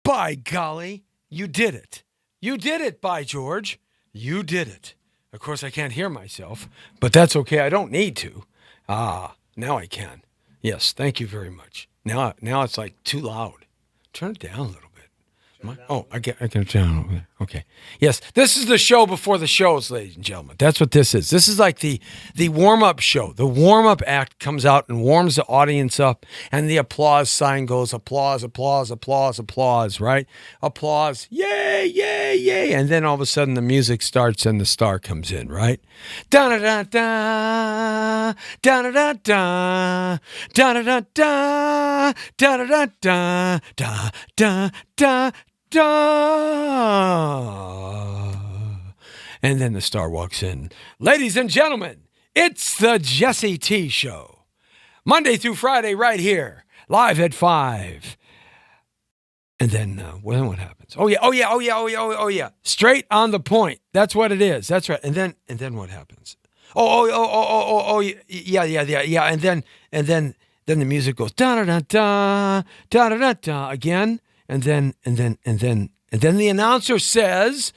By golly, you did it. You did it, by George. You did it. Of course, I can't hear myself, but that's okay. I don't need to. Now I can. Yes, thank you very much. Now it's like too loud. Turn it down a little bit. I can turn it down a little bit. Okay. Yes, this is the show before the shows, ladies and gentlemen. That's what this is. This is like the warm-up show. The warm-up act comes out and warms the audience up, and the applause sign goes, applause, applause, applause, applause, right? Applause, yay, yay, yay. And then all of a sudden the music starts and the star comes in, right? Da-da-da-da, da-da-da-da, da-da-da-da, da-da-da-da, da-da-da. And then the star walks in. Ladies and gentlemen, it's the Jesse T Show. Monday through Friday right here, live at 5. And then what happens? Oh yeah. Straight on the point. That's what it is. That's right. And then what happens? Oh yeah. And then the music goes da da da da da again. And then the announcer says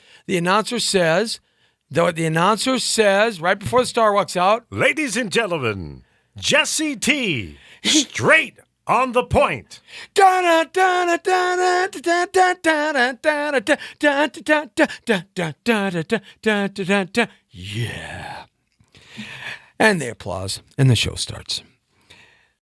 right before the star walks out, ladies and gentlemen, Jesse T, straight on the point. Yeah. And they applause, and the show starts.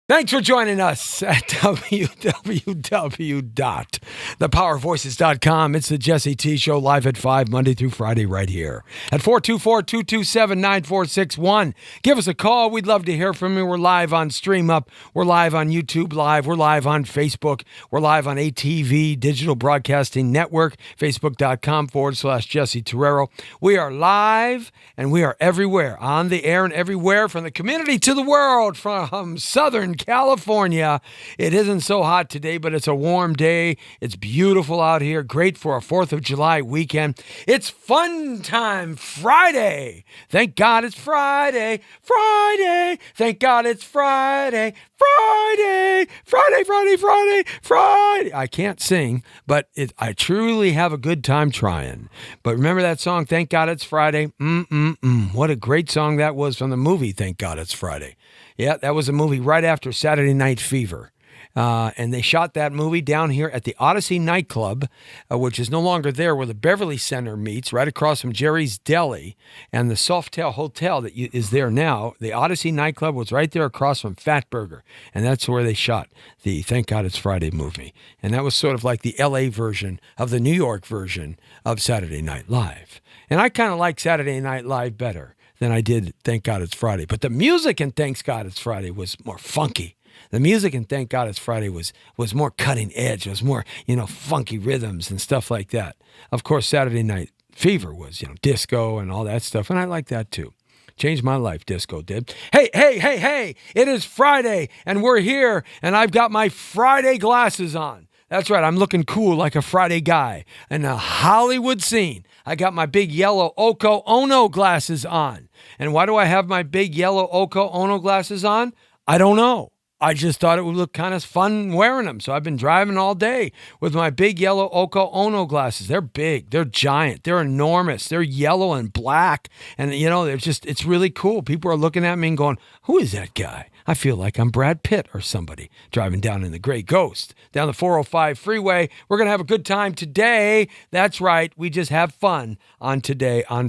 Thanks for joining us at www.thepowervoices.com. It's the Jesse T Show live at 5, Monday through Friday right here at 424-227-9461. Give us a call. We'd love to hear from you. We're live on StreamUp. We're live on YouTube Live. We're live on Facebook. We're live on ATV, Digital Broadcasting Network, Facebook.com/Jesse Terrero. We are live and we are everywhere, on the air and everywhere, from the community to the world, from Southern California. It isn't so hot today, but it's a warm day. It's beautiful out here. Great for a 4th of July weekend. It's fun time Friday. Thank God it's Friday. Friday. Thank God it's Friday. Friday. Friday, Friday, Friday, Friday. I can't sing, but I truly have a good time trying. But remember that song, Thank God It's Friday? What a great song that was from the movie Thank God It's Friday. Yeah, that was a movie right after Saturday Night Fever. And they shot that movie down here at the Odyssey nightclub, which is no longer there, where the Beverly Center meets, right across from Jerry's Deli and the Softail Hotel that is there now. The Odyssey nightclub was right there across from Fat Burger, and that's where they shot the Thank God It's Friday movie. And that was sort of like the L.A. version of the New York version of Saturday Night Live. And I kind of like Saturday Night Live better than I did Thank God It's Friday. But the music in Thank God It's Friday was more funky. The music in Thank God It's Friday was more cutting edge. It was more, funky rhythms and stuff like that. Of course, Saturday Night Fever was, disco and all that stuff. And I like that too. Changed my life, disco did. Hey, it is Friday and we're here and I've got my Friday glasses on. That's right, I'm looking cool like a Friday guy in a Hollywood scene. I got my big yellow Oko Ono glasses on. And why do I have my big yellow Oko Ono glasses on? I don't know. I just thought it would look kind of fun wearing them. So I've been driving all day with my big yellow Oko Ono glasses. They're big. They're giant. They're enormous. They're yellow and black. And, it's really cool. People are looking at me and going, who is that guy? I feel like I'm Brad Pitt or somebody driving down in the Gray Ghost down the 405 freeway. We're going to have a good time today. That's right. We just have fun on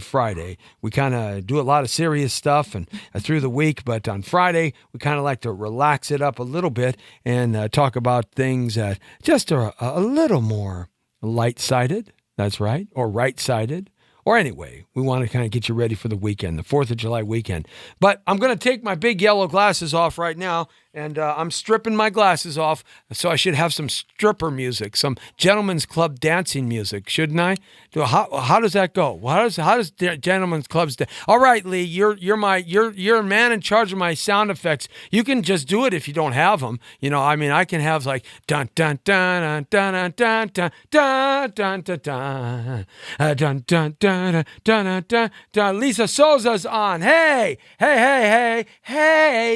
Friday. We kind of do a lot of serious stuff and through the week, but on Friday, we kind of like to relax it up a little bit and talk about things that just are a little more light-sided. That's right. Or right-sided. Or anyway, we want to kind of get you ready for the weekend, the 4th of July weekend. But I'm going to take my big yellow glasses off right now, and I'm stripping my glasses off, so I should have some stripper music, some gentleman's club dancing music, shouldn't I? How does that go? How does gentleman's clubs All right, Lee, you're a man in charge of my sound effects. You can just do it if you don't have them. I can have like dun dun dun dun dun dun dun dun dun dun dun dun dun dun dun dun dun. Lisa Souza's on. Hey,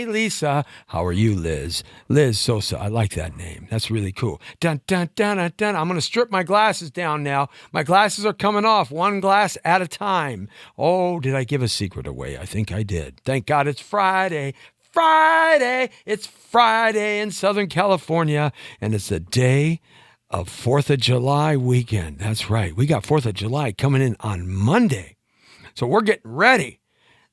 Lisa, how are you you, Liz. Liz Sosa. I like that name. That's really cool. Dun, dun, dun, dun, dun. I'm going to strip my glasses down now. My glasses are coming off, one glass at a time. Oh, did I give a secret away? I think I did. Thank God it's Friday. Friday. It's Friday in Southern California, and it's the day of 4th of July weekend. That's right. We got 4th of July coming in on Monday. So we're getting ready.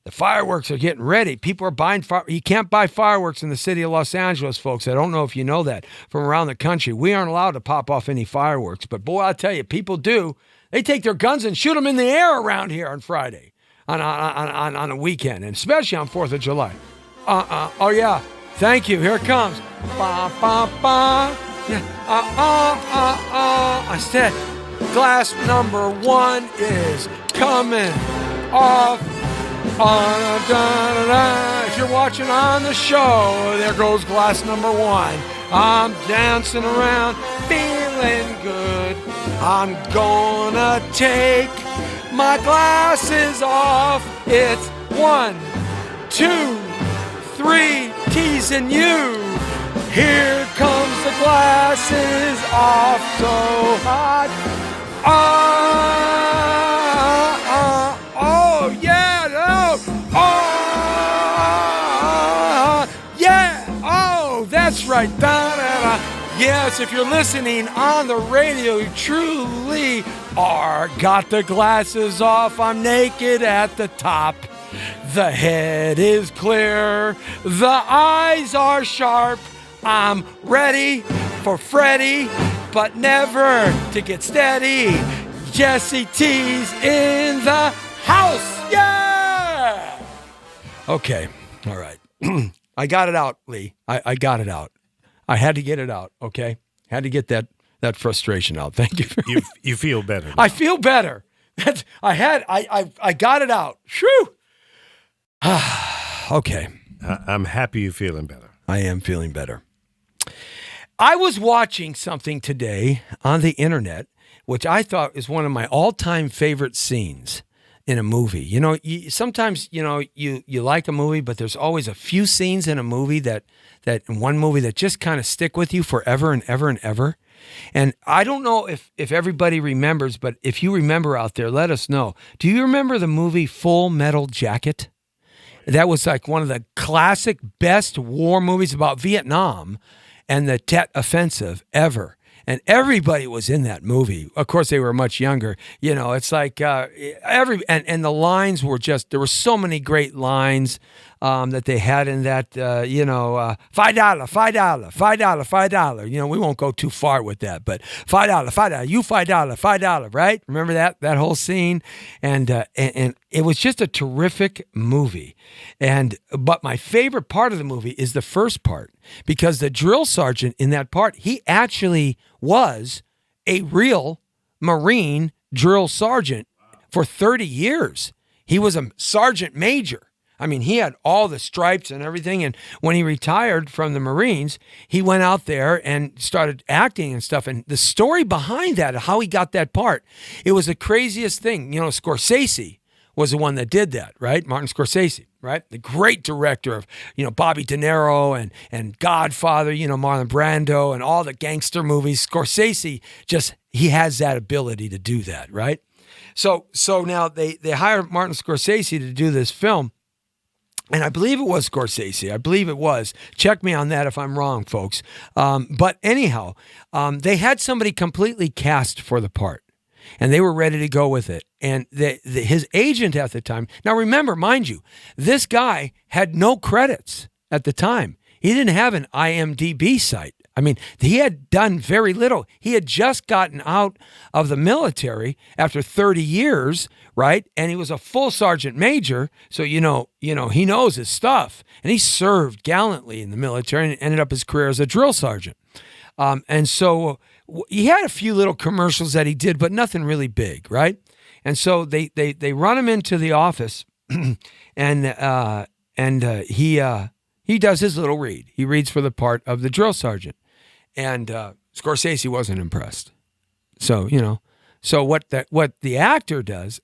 The fireworks are getting ready. People are buying You can't buy fireworks in the city of Los Angeles, folks. I don't know if you know that from around the country. We aren't allowed to pop off any fireworks. But boy, I'll tell you, people do. They take their guns and shoot them in the air around here on Friday, on a weekend, and especially on 4th of July. Oh, yeah. Thank you. Here it comes. Ba, ba, ba. Yeah. I said glass number 1 is coming off. If you're watching on the show, there goes glass number 1. I'm dancing around, feeling good. I'm gonna take my glasses off. It's 1, 2, 3, teasing you. Here comes the glasses off so hot. Oh, yeah, no. Oh, yeah. Oh, that's right. Da-da-da. Yes, if you're listening on the radio, you truly are. Got the glasses off. I'm naked at the top. The head is clear. The eyes are sharp. I'm ready for Freddy, but never to get steady. Jesse T's in the house. Yeah! Okay. All right. I got it out, Lee. I got it out. I had to get it out, okay? Had to get that frustration out. Thank you. You feel better now. I feel better. I got it out. Shoo! Okay. I'm happy you're feeling better. I am feeling better. I was watching something today on the internet, which I thought is one of my all-time favorite scenes in a movie. You know, sometimes, you know, you like a movie, but there's always a few scenes in a movie that in one movie that just kind of stick with you forever and ever and ever. And I don't know if everybody remembers, but if you remember out there, let us know. Do you remember the movie Full Metal Jacket? That was like one of the classic best war movies about Vietnam and the Tet Offensive ever. And everybody was in that movie. Of course, they were much younger. You know, it's like and the lines were just, there were so many great lines that they had in that, $5, $5, $5. You know, we won't go too far with that, but $5, you $5, right? Remember that whole scene? And it was just a terrific movie. But my favorite part of the movie is the first part, because the drill sergeant in that part, he actually was a real Marine drill sergeant for 30 years. He was a sergeant major. I mean, he had all the stripes and everything. And when he retired from the Marines, he went out there and started acting and stuff. And the story behind that, how he got that part, it was the craziest thing. You know, Scorsese was the one that did that, right? Martin Scorsese, right? The great director of, you know, Bobby De Niro and Godfather, you know, Marlon Brando and all the gangster movies. Scorsese he has that ability to do that, right? So now they hired Martin Scorsese to do this film. And I believe it was Scorsese. I believe it was. Check me on that if I'm wrong, folks. But anyhow, they had somebody completely cast for the part, and they were ready to go with it. And his agent at the time, now remember, mind you, this guy had no credits at the time. He didn't have an IMDb site. I mean, he had done very little. He had just gotten out of the military after 30 years, right? And he was a full sergeant major, so you know, he knows his stuff. And he served gallantly in the military and ended up his career as a drill sergeant. And so he had a few little commercials that he did, but nothing really big, right? And so they run him into the office, and he does his little read. He reads for the part of the drill sergeant. And Scorsese wasn't impressed. So, you know, what the actor does,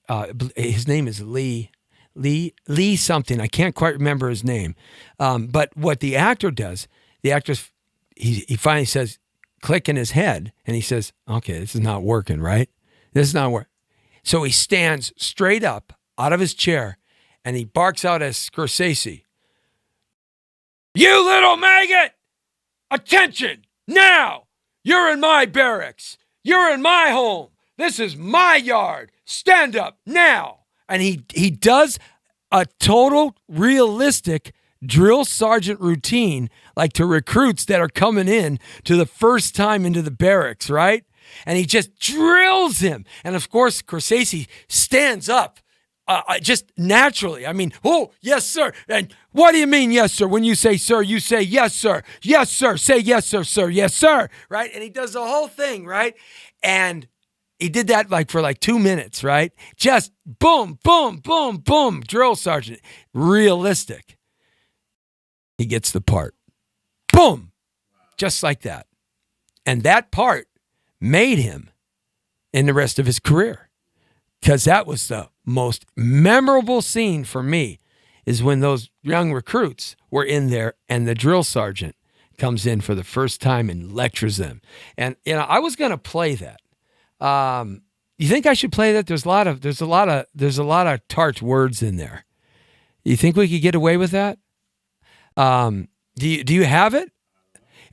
his name is Lee Lee something. I can't quite remember his name. But what the actor does, he finally says, click in his head, and he says, okay, this is not working, right? This is not working. So he stands straight up out of his chair, and he barks out at Scorsese, "You little maggot! Attention! Now! You're in my barracks. You're in my home. This is my yard. Stand up now." And he does a total realistic drill sergeant routine, like to recruits that are coming in to the first time into the barracks, right? And he just drills him. And of course, Scorsese stands up just naturally. I mean, "Oh, yes, sir." And what do you mean, yes, sir? When you say sir, you say yes, sir. Yes, sir. Say yes, sir, sir. Yes, sir. Right? And he does the whole thing, right? And he did that for 2 minutes, right? Just boom, boom, boom, boom. Drill sergeant. Realistic. He gets the part. Boom. Just like that. And that part made him in the rest of his career. Because that was the most memorable scene for me, is when those young recruits were in there and the drill sergeant comes in for the first time and lectures them. And I was going to play that. You think I should play that? There's a lot of tart words in there. You think we could get away with that? Do you have it?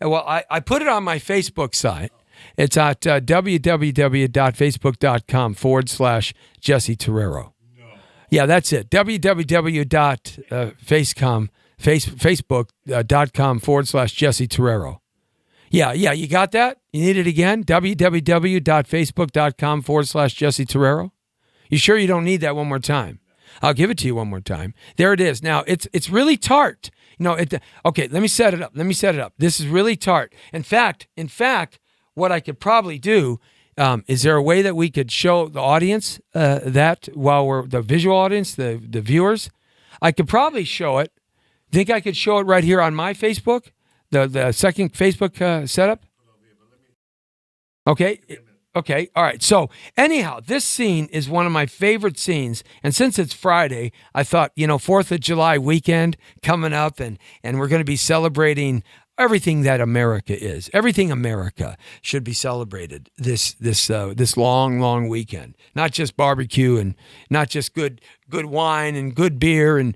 Well, I put it on my Facebook site. It's at www.facebook.com/Jesse Terrero. No. Yeah, that's it. www.facebook.com/Jesse Terrero. Yeah, you got that? You need it again? www.facebook.com/Jesse Terrero. You sure you don't need that one more time? I'll give it to you one more time. There it is. Now, it's really tart. Okay, let me set it up. This is really tart. In fact, what I could probably do, is there a way that we could show the audience that while we're the visual audience, the viewers? I could probably show it. Think I could show it right here on my Facebook, the second Facebook setup? Okay. Okay. All right. So anyhow, this scene is one of my favorite scenes. And since it's Friday, I thought, 4th of July weekend coming up, and we're going to be celebrating everything that America is. Everything America should be celebrated this long weekend. Not just barbecue and not just good wine and good beer and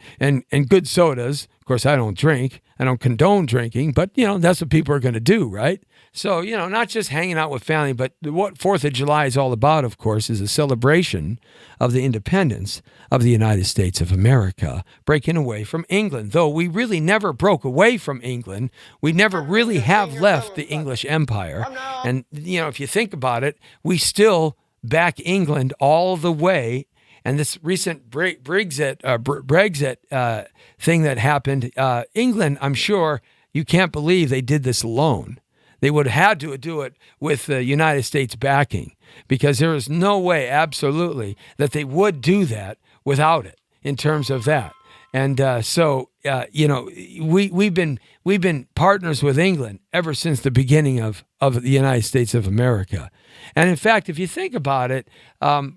good sodas. Of course, I don't drink. I don't condone drinking, but that's what people are going to do, right? So, not just hanging out with family, but what 4th of July is all about, of course, is a celebration of the independence of the United States of America, breaking away from England. Though we really never broke away from England, we never really have left the English Empire. And, if you think about it, we still back England all the way. And this recent Brexit thing that happened, England, I'm sure you can't believe they did this alone. They would have had to do it with the United States backing, because there is no way, absolutely, that they would do that without it in terms of that. And we've been partners with England ever since the beginning of the United States of America. And in fact, if you think about it,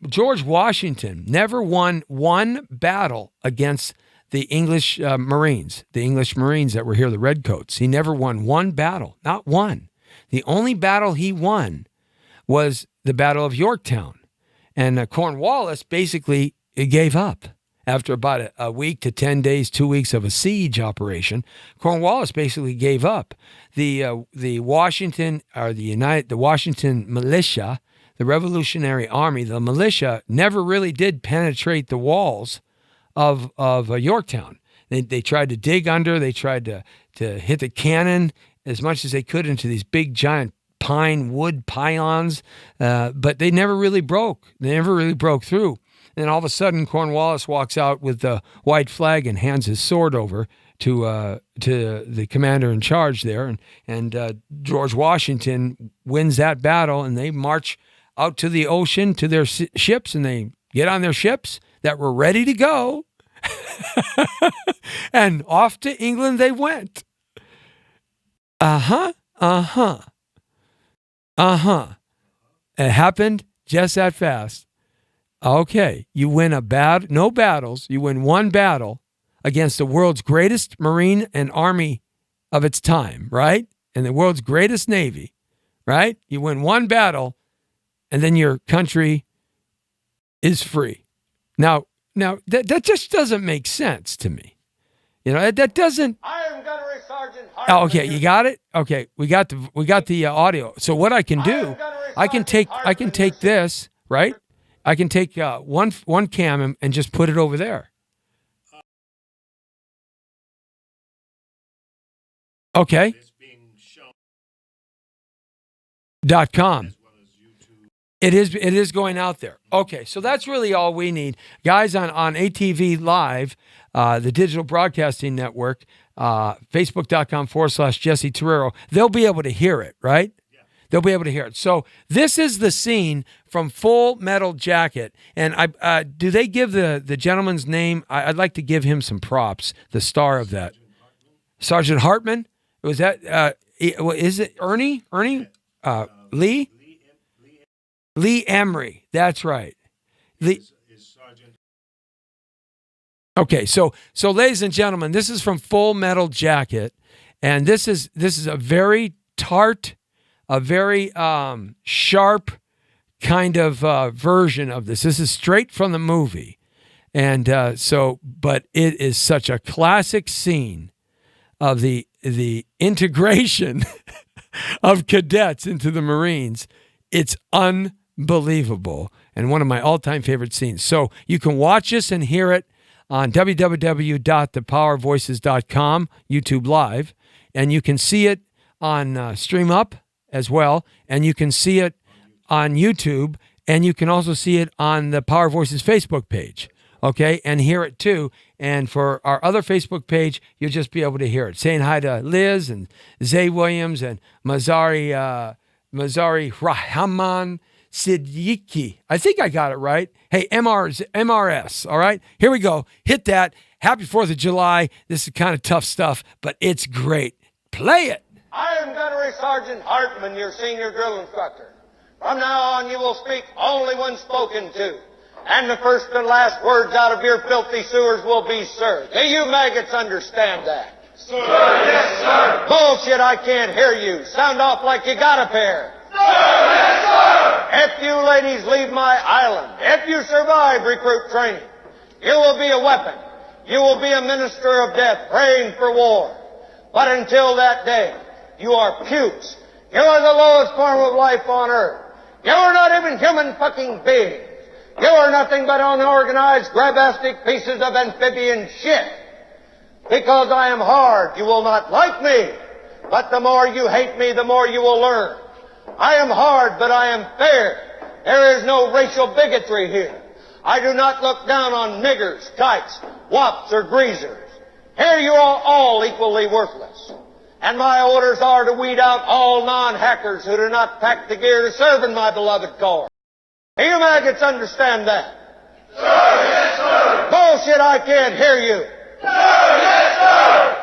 George Washington never won one battle against the English Marines, that were here, the Redcoats. He never won one battle, not one. The only battle he won was the Battle of Yorktown. And Cornwallis basically gave up. After about a week to 10 days, 2 weeks of a siege operation, Cornwallis basically gave up. The Washington militia, the Revolutionary Army, the militia never really did penetrate the walls of Yorktown. They tried to dig under. They tried to hit the cannon as much as they could into these big giant pine wood pylons, but they never really broke. They never really broke through. And all of a sudden, Cornwallis walks out with the white flag and hands his sword over to the commander in charge there, and George Washington wins that battle, and they march out to the ocean to their ships, and they get on their ships that were ready to go, and off to England they went. It happened just that fast. Okay, you win no battles. You win one battle against the world's greatest Marine and Army of its time, right? And the world's greatest Navy, right? You win one battle, and then your country is free. Now that just doesn't make sense to me. You know, that doesn't. I am Gunnery Sergeant Oh, okay, you got it. Okay, we got the audio. So what I can do, I can take this, right? I can take one cam and just put it over there. Okay. .com. It is going out there. Okay, so that's really all we need. Guys on ATV Live, the Digital Broadcasting Network, Facebook.com/Jesse Torero, they'll be able to hear it, right? Yeah. They'll be able to hear it. So this is the scene from Full Metal Jacket. And do they give the gentleman's name? I'd like to give him some props, the star of that. Sergeant Hartman? Was that, is it Ernie? Lee? Lee Emery. That's right. Okay, so ladies and gentlemen, this is from Full Metal Jacket, and this is a very tart, a very sharp kind of version of this. This is straight from the movie, and but it is such a classic scene of the integration of cadets into the Marines. It's unbelievable, and one of my all-time favorite scenes. So you can watch this and hear it on www.thepowervoices.com, YouTube Live, and you can see it on Stream Up as well, and you can see it on YouTube, and you can also see it on the Power Voices Facebook page, okay, and hear it too. And for our other Facebook page, you'll just be able to hear it. Saying hi to Liz and Zay Williams and Mazari Rahman Siddiqui. I think I got it right. Hey, MRS, all right? Here we go. Hit that. Happy 4th of July. This is kind of tough stuff, but it's great. Play it. I am Gunnery Sergeant Hartman, your senior drill instructor. From now on, you will speak only when spoken to. And the first and last words out of your filthy sewers will be, sir. Do you maggots understand that? Sir, yes, sir. Bullshit, I can't hear you. Sound off like you got a pair. Sir, yes, sir. If you ladies leave my island, if you survive recruit training, you will be a weapon. You will be a minister of death praying for war. But until that day, you are pukes. You are the lowest form of life on earth. You are not even human fucking beings. You are nothing but unorganized, grabastic pieces of amphibian shit. Because I am hard, you will not like me. But the more you hate me, the more you will learn. I am hard, but I am fair. There is no racial bigotry here. I do not look down on niggers, kikes, wops, or greasers. Here you are all equally worthless. And my orders are to weed out all non-hackers who do not pack the gear to serve in my beloved corps. Do you maggots understand that? Sir, yes, sir. Bullshit, I can't hear you. Sir, yes, sir.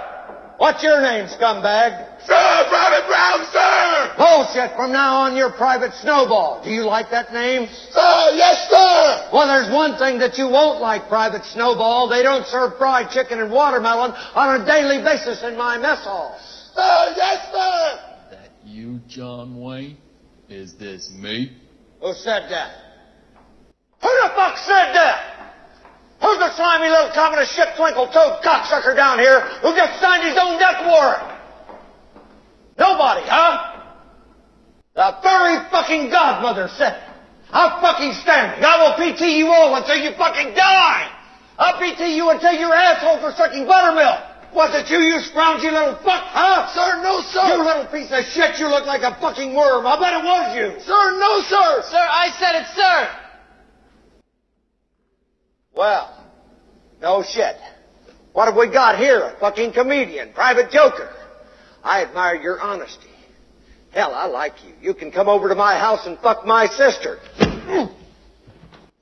What's your name, scumbag? Sir, Private Brown, sir. Bullshit, from now on you're Private Snowball. Do you like that name? Sir, yes, sir. Well, there's one thing that you won't like, Private Snowball. They don't serve fried chicken and watermelon on a daily basis in my mess hall. Sir, yes, sir. That you, John Wayne? Is this me? Who said that? Who the fuck said that? Who's the slimy little communist shit twinkle-toed cocksucker down here who just signed his own death warrant? Nobody, huh? The very fucking godmother said it. I'm fucking standing. I will PT you all until you fucking die. I'll PT you until your asshole for sucking buttermilk. Was it you scroungy little fuck, huh? Sir, no, sir. You little piece of shit, you look like a fucking worm. I bet it was you. Sir, no, sir. Sir, I said it, sir. Well, no shit. What have we got here? A fucking comedian, private joker. I admire your honesty. Hell, I like you. You can come over to my house and fuck my sister. You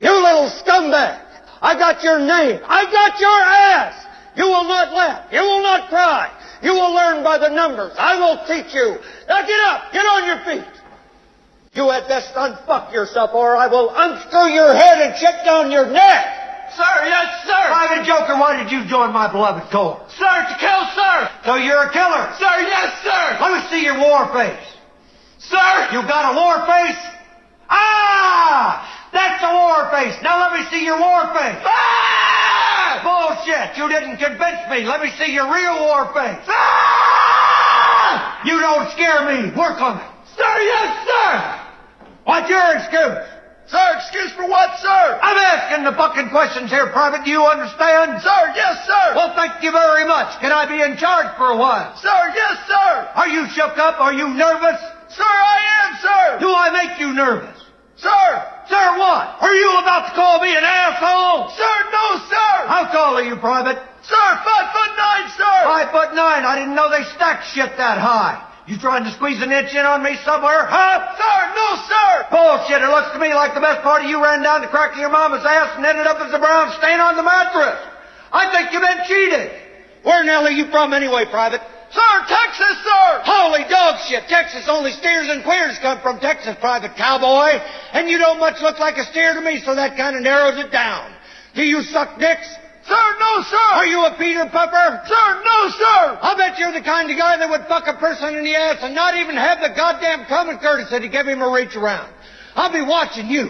little scumbag. I got your name. I got your ass. You will not laugh. You will not cry. You will learn by the numbers. I will teach you. Now get up. Get on your feet. You had best unfuck yourself or I will unscrew your head and check down your neck. Sir, yes, sir. Private Joker, why did you join my beloved corps? Sir, to kill, sir. So you're a killer. Sir, yes, sir. Let me see your war face. Sir. You got a war face? Ah! That's a war face. Now let me see your war face. Ah! Bullshit. You didn't convince me. Let me see your real war face. Ah! You don't scare me. Work on it. Sir, yes, sir. What's your excuse? Sir, excuse for what, sir? I'm asking the fucking questions here, Private. Do you understand? Sir, yes, sir. Well, thank you very much. Can I be in charge for a while? Sir, yes, sir. Are you shook up? Are you nervous? Sir, I am, sir. Do I make you nervous? Sir. Sir, what? Are you about to call me an asshole? Sir, no, sir. How tall are you, Private? Sir, 5'9", sir. 5'9". I didn't know they stacked shit that high. You trying to squeeze an inch in on me somewhere, huh? Sir, no, sir. Bullshit. It looks to me like the best part of you ran down the crack of your mama's ass and ended up as a brown stain on the mattress. I think you've been cheated. Where in hell are you from anyway, Private? Sir, Texas, sir. Holy dog shit. Texas, only steers and queers come from Texas, Private Cowboy. And you don't much look like a steer to me, so that kind of narrows it down. Do you suck dicks? Sir, no, sir. Are you a Peter Puffer? Sir, no, sir. I'll bet you're the kind of guy that would fuck a person in the ass and not even have the goddamn common courtesy to give him a reach around. I'll be watching you.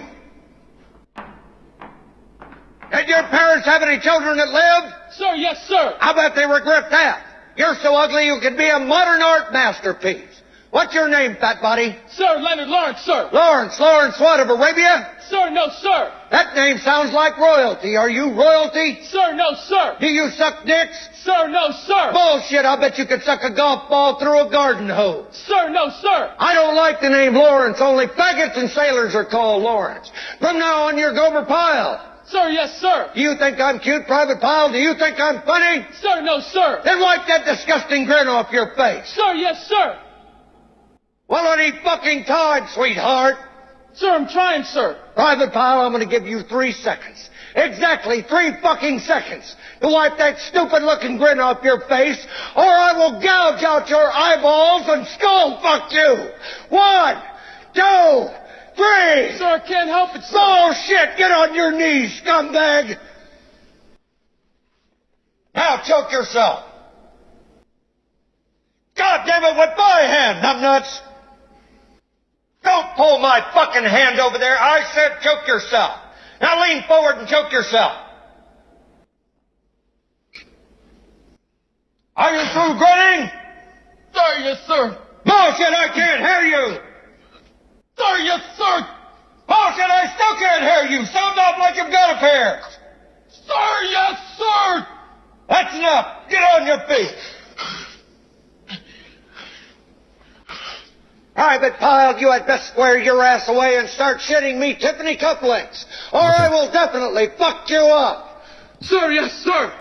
Did your parents have any children that lived? Sir, yes, sir. I bet they regret that. You're so ugly you could be a modern art masterpiece. What's your name, fat body? Sir, Leonard Lawrence, sir. Lawrence what, of Arabia? Sir, no, sir. That name sounds like royalty. Are you royalty? Sir, no, sir. Do you suck dicks? Sir, no, sir. Bullshit, I'll bet you could suck a golf ball through a garden hose. Sir, no, sir. I don't like the name Lawrence. Only faggots and sailors are called Lawrence. From now on, you're Gomer Pyle. Sir, yes, sir. Do you think I'm cute, Private Pyle? Do you think I'm funny? Sir, no, sir. Then wipe that disgusting grin off your face. Sir, yes, sir. Well, any fucking time, sweetheart. Sir, I'm trying, sir. Private Pyle, I'm going to give you 3 seconds. Exactly 3 fucking seconds to wipe that stupid-looking grin off your face, or I will gouge out your eyeballs and skull fuck you. 1, 2, 3. Sir, I can't help it, sir. Bullshit! Get on your knees, scumbag! Now choke yourself. God damn it, with my hand, numbnuts! Don't pull my fucking hand over there. I said choke yourself. Now lean forward and choke yourself. Are you through grinning? Sir, yes, sir. Bullshit, I can't hear you. Sir, yes, sir. Bullshit, I still can't hear you. Sound off like you've got a pair. Sir, yes, sir. That's enough. Get on your feet. Private Pyle, you had best square your ass away and start shitting me Tiffany cufflinks, or I will definitely fuck you up. Sir, yes, sir.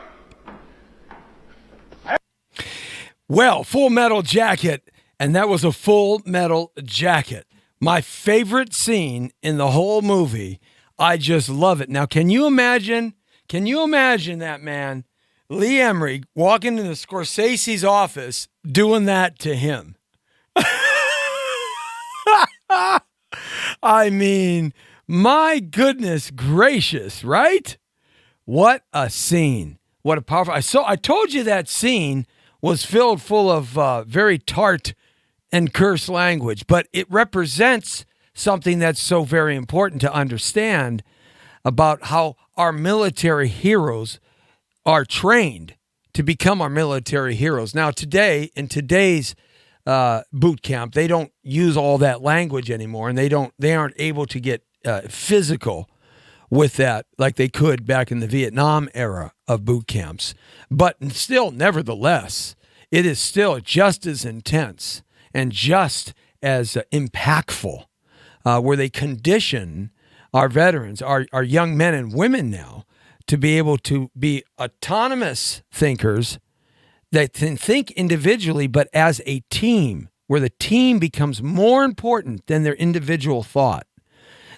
Well, Full Metal Jacket, and that was a Full Metal Jacket. My favorite scene in the whole movie. I just love it. Now, can you imagine that, man, Lee Emery walking into Scorsese's office doing that to him? I mean, my goodness gracious, right? What a scene. What a powerful. I told you that scene was filled full of very tart and curse language, but it represents something that's so very important to understand about how our military heroes are trained to become our military heroes. Now, today, in today's boot camp, they don't use all that language anymore, and they aren't able to get physical with that like they could back in the Vietnam era of boot camps. But still, nevertheless, it is still just as intense and just as impactful, where they condition our veterans, our young men and women now, to be able to be autonomous thinkers that can think individually, but as a team, where the team becomes more important than their individual thought.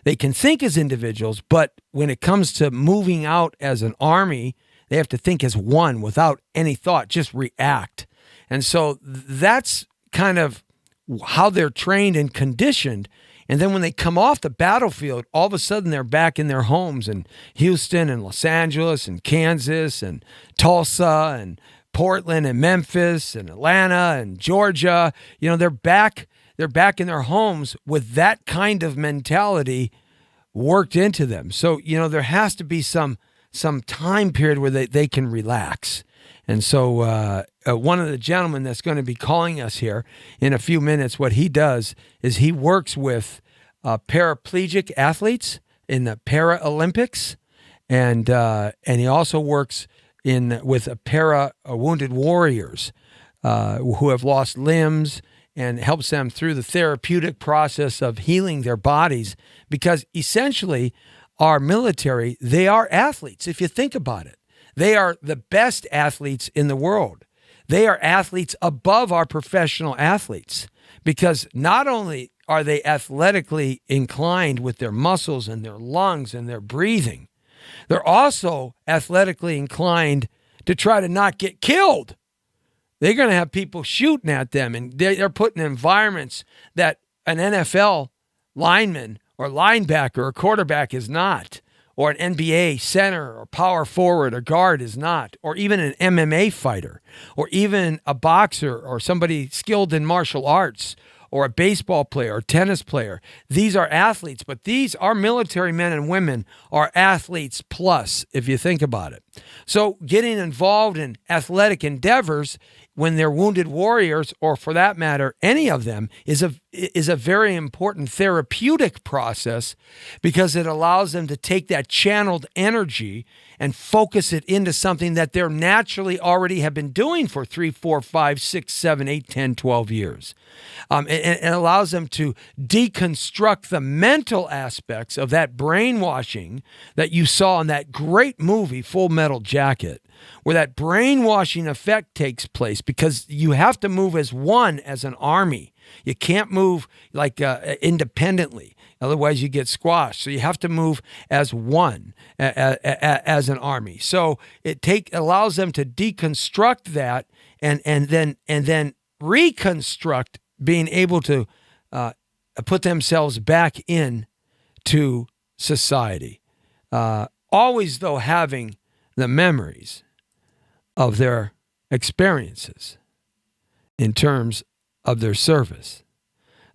They can think as individuals, but when it comes to moving out as an army, they have to think as one without any thought, just react. And so that's kind of how they're trained and conditioned And then when they come off the battlefield, all of a sudden they're back in their homes in Houston and Los Angeles and Kansas and Tulsa and Portland and Memphis and Atlanta and Georgia. You know, they're back in their homes with that kind of mentality worked into them. So, you know, there has to be some time period where they can relax. And so one of the gentlemen that's going to be calling us here in a few minutes, what he does is he works with paraplegic athletes in the Paralympics, and he also works with wounded warriors who have lost limbs, and helps them through the therapeutic process of healing their bodies, because essentially our military, they are athletes. If you think about it, they are the best athletes in the world. They are athletes above our professional athletes, because not only are they athletically inclined with their muscles and their lungs and their breathing, they're also athletically inclined to try to not get killed. They're going to have people shooting at them, and they're put in environments that an NFL lineman or linebacker or quarterback is not, or an NBA center or power forward or guard is not, or even an MMA fighter, or even a boxer or somebody skilled in martial arts, or a baseball player or tennis player. These are athletes, but our military men and women are athletes plus, if you think about it. So getting involved in athletic endeavors when they're wounded warriors, or for that matter, any of them, is a very important therapeutic process, because it allows them to take that channeled energy and focus it into something that they're naturally already have been doing for 3, 4, 5, 6, 7, 8, 10, 12 years. It allows them to deconstruct the mental aspects of that brainwashing that you saw in that great movie, Full Metal Jacket, where that brainwashing effect takes place, because you have to move as one, as an army. You can't move like independently. Otherwise, you get squashed. So you have to move as one, as an army. So it allows them to deconstruct that and then reconstruct, being able to put themselves back in to society. Always, though, having the memories of their experiences in terms of their service.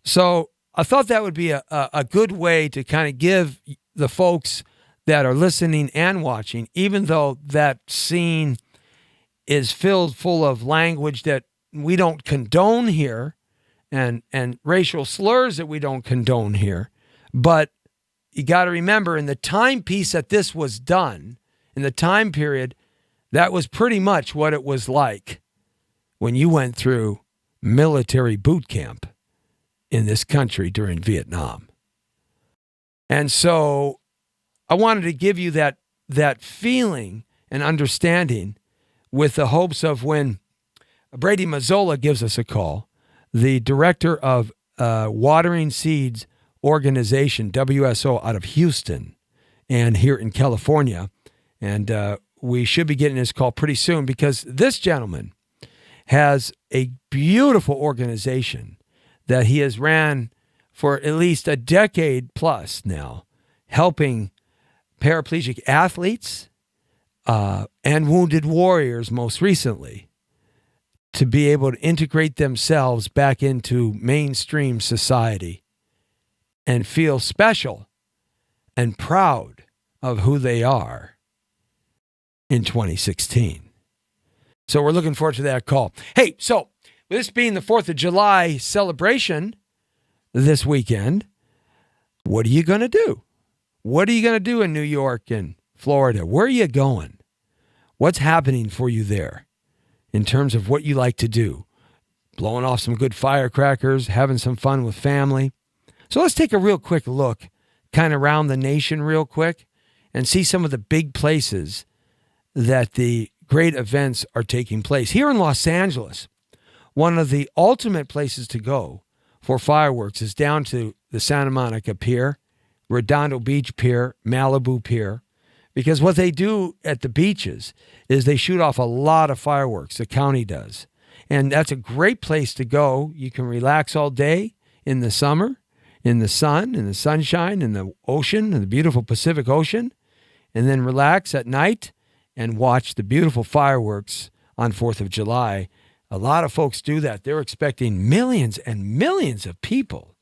So I thought that would be a good way to kind of give the folks that are listening and watching, even though that scene is filled full of language that we don't condone here, and racial slurs that we don't condone here. But you got to remember, in the timepiece that this was done, in the time period, that was pretty much what it was like when you went through military boot camp in this country during Vietnam. And so I wanted to give you that feeling and understanding, with the hopes of when Brady Mazzola gives us a call, the director of Watering Seeds Organization, WSO, out of Houston and here in California. And we should be getting his call pretty soon, because this gentleman has a beautiful organization that he has ran for at least a decade plus now, helping paraplegic athletes and wounded warriors most recently to be able to integrate themselves back into mainstream society and feel special and proud of who they are in 2016. So we're looking forward to that call. Hey, so with this being the 4th of July celebration this weekend, what are you going to do? What are you going to do in New York and Florida? Where are you going? What's happening for you there in terms of what you like to do? Blowing off some good firecrackers, having some fun with family. So let's take a real quick look kind of around the nation real quick and see some of the big places that the great events are taking place. Here in Los Angeles, one of the ultimate places to go for fireworks is down to the Santa Monica Pier, Redondo Beach Pier, Malibu Pier, because what they do at the beaches is they shoot off a lot of fireworks, the county does. And that's a great place to go. You can relax all day in the summer, in the sun, in the sunshine, in the ocean, in the beautiful Pacific Ocean, and then relax at night and watch the beautiful fireworks on 4th of July. A lot of folks do that. They're expecting millions and millions of people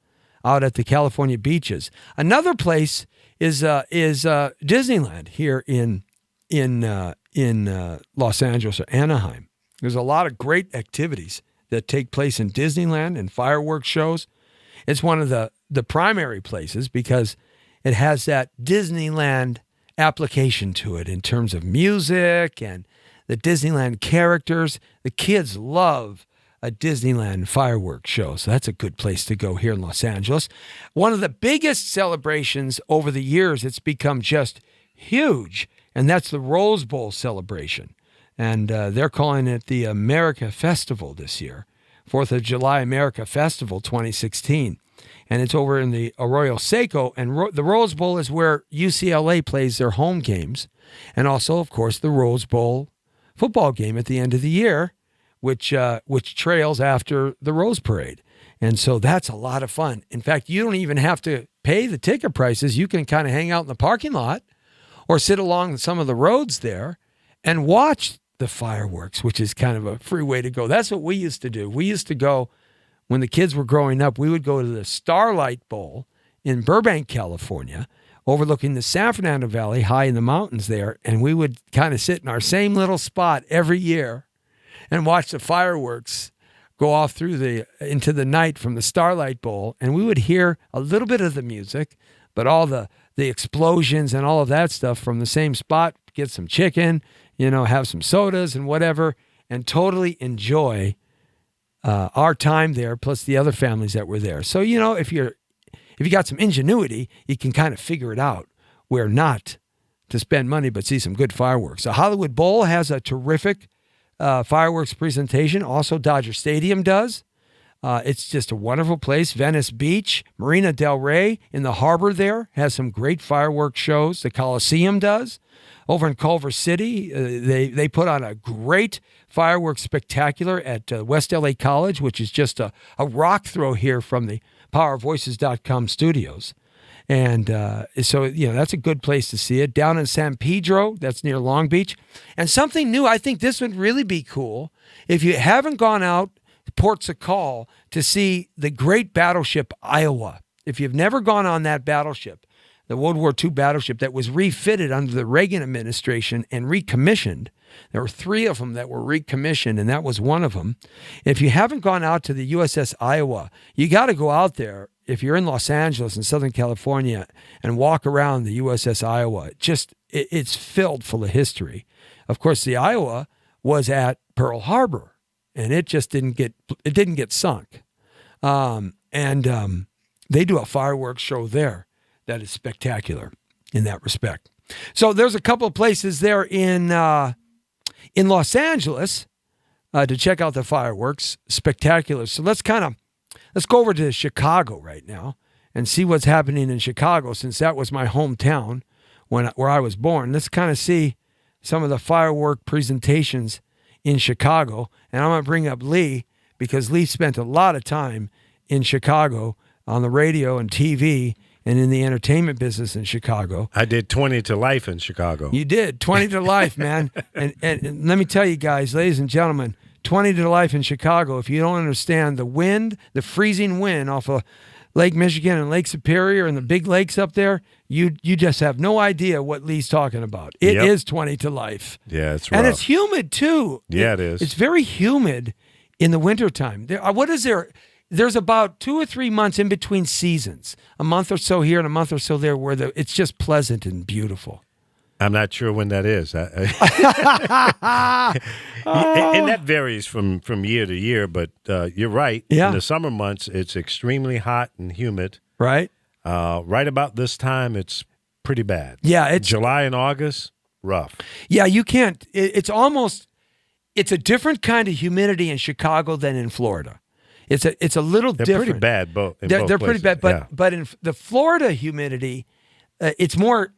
out at the California beaches. Another place is Disneyland here in Los Angeles or Anaheim. There's a lot of great activities that take place in Disneyland and fireworks shows. It's one of the primary places because it has that Disneyland application to it in terms of music and the Disneyland characters. The kids love a Disneyland fireworks show, so that's a good place to go here in Los Angeles. One of the biggest celebrations over the years, it's become just huge, and that's the Rose Bowl celebration. And they're calling it the America Festival this year, 4th of July America Festival 2016. And it's over in the Arroyo Seco, and the Rose Bowl is where UCLA plays their home games, and also, of course, the Rose Bowl football game at the end of the year, which trails after the Rose Parade. And so that's a lot of fun. In fact, you don't even have to pay the ticket prices. You can kind of hang out in the parking lot or sit along some of the roads there and watch the fireworks, which is kind of a free way to go. That's what we used to do. We used to go, when the kids were growing up, we would go to the Starlight Bowl in Burbank, California, overlooking the San Fernando Valley, high in the mountains there, and we would kind of sit in our same little spot every year and watch the fireworks go off into the night from the Starlight Bowl, and we would hear a little bit of the music, but all the explosions and all of that stuff from the same spot, get some chicken, have some sodas and whatever, and totally enjoy our time there, plus the other families that were there. So, if you got some ingenuity, you can kind of figure it out where not to spend money but see some good fireworks. The Hollywood Bowl has a terrific fireworks presentation. Also, Dodger Stadium does. It's just a wonderful place. Venice Beach, Marina del Rey in the harbor there has some great fireworks shows. The Coliseum does. Over in Culver City, they put on a great fireworks spectacular at West LA College, which is just a rock throw here from the PowerVoices.com studios. And so, that's a good place to see it. Down in San Pedro, that's near Long Beach. And something new, I think this would really be cool. If you haven't gone out to Port Sakal to see the great battleship Iowa, if you've never gone on that battleship, the World War II battleship that was refitted under the Reagan administration and recommissioned. There were 3 of them that were recommissioned, and that was one of them. If you haven't gone out to the USS Iowa, you got to go out there if you're in Los Angeles and Southern California and walk around the USS Iowa. It's filled full of history. Of course, the Iowa was at Pearl Harbor, and it just didn't get sunk. They do a fireworks show there that is spectacular in that respect. So there's a couple of places there in Los Angeles to check out the fireworks. Spectacular. So let's go over to Chicago right now and see what's happening in Chicago, since that was my hometown where I was born. Let's kind of see some of the firework presentations in Chicago. And I'm going to bring up Lee, because Lee spent a lot of time in Chicago on the radio and TV and in the entertainment business in Chicago. I did 20 to life in Chicago. You did 20 to life, man. And let me tell you guys, ladies and gentlemen, 20 to life in Chicago. If you don't understand the wind, the freezing wind off of Lake Michigan and Lake Superior and the big lakes up there, you just have no idea what Lee's talking about. It is 20 to life. Yeah, it's rough. And it's humid too. Yeah, it is. It's very humid in the wintertime. What is there? There's about 2 or 3 months in between seasons, a month or so here and a month or so there, where it's just pleasant and beautiful. I'm not sure when that is. And that varies from year to year, but you're right. Yeah. In the summer months, it's extremely hot and humid. Right? Right about this time, it's pretty bad. Yeah. July and August, rough. Yeah, you can't. It's a different kind of humidity in Chicago than in Florida. It's a little They're different. pretty bad both. They're pretty bad, but in the Florida humidity, it's more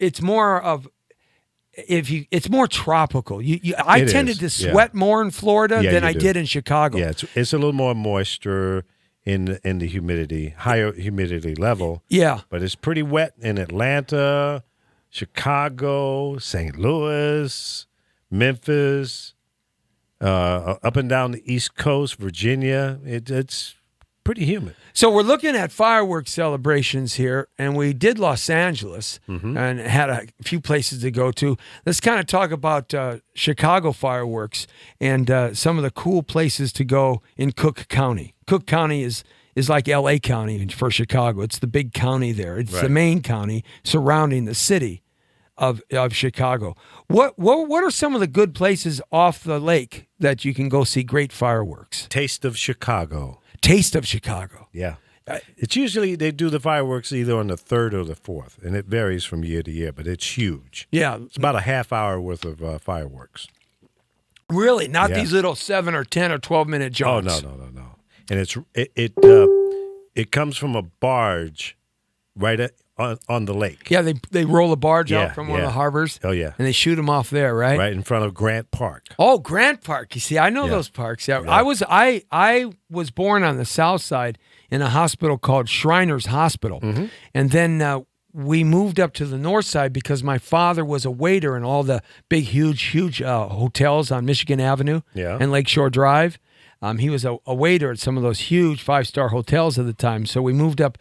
tropical. I tended to sweat more in Florida than I did in Chicago. Yeah, it's a little more moisture. in the humidity, higher humidity level. Yeah. But it's pretty wet in Atlanta, Chicago, St. Louis, Memphis, up and down the East Coast, Virginia. It's pretty humid. So we're looking at fireworks celebrations here, and we did Los Angeles and had a few places to go to. Let's kind of talk about Chicago fireworks and some of the cool places to go in Cook County. Cook County is like L.A. County for Chicago. It's the big county there. It's the main county surrounding the city of Chicago. What are some of the good places off the lake that you can go see great fireworks? Taste of Chicago. Taste of Chicago. Yeah. It's usually they do the fireworks either on the 3rd or the 4th, and it varies from year to year, but it's huge. Yeah. It's about a half hour worth of fireworks. Really? Not Yeah. these little 7 or 10 or 12-minute Oh, jaunts? no. And it comes from a barge right on the lake. Yeah, they roll a barge Yeah, out from one of yeah. the harbors. Oh, yeah. And they shoot them off there, right? Right in front of Grant Park. Oh, Grant Park. You see, I know Yeah. those parks. Yeah. Yeah. I was born on the south side in a hospital called Shriners Hospital. Mm-hmm. And then we moved up to the north side because my father was a waiter in all the big, huge hotels on Michigan Avenue Yeah. and Lakeshore Drive. He was a waiter at some of those huge 5-star hotels at the time. So we moved up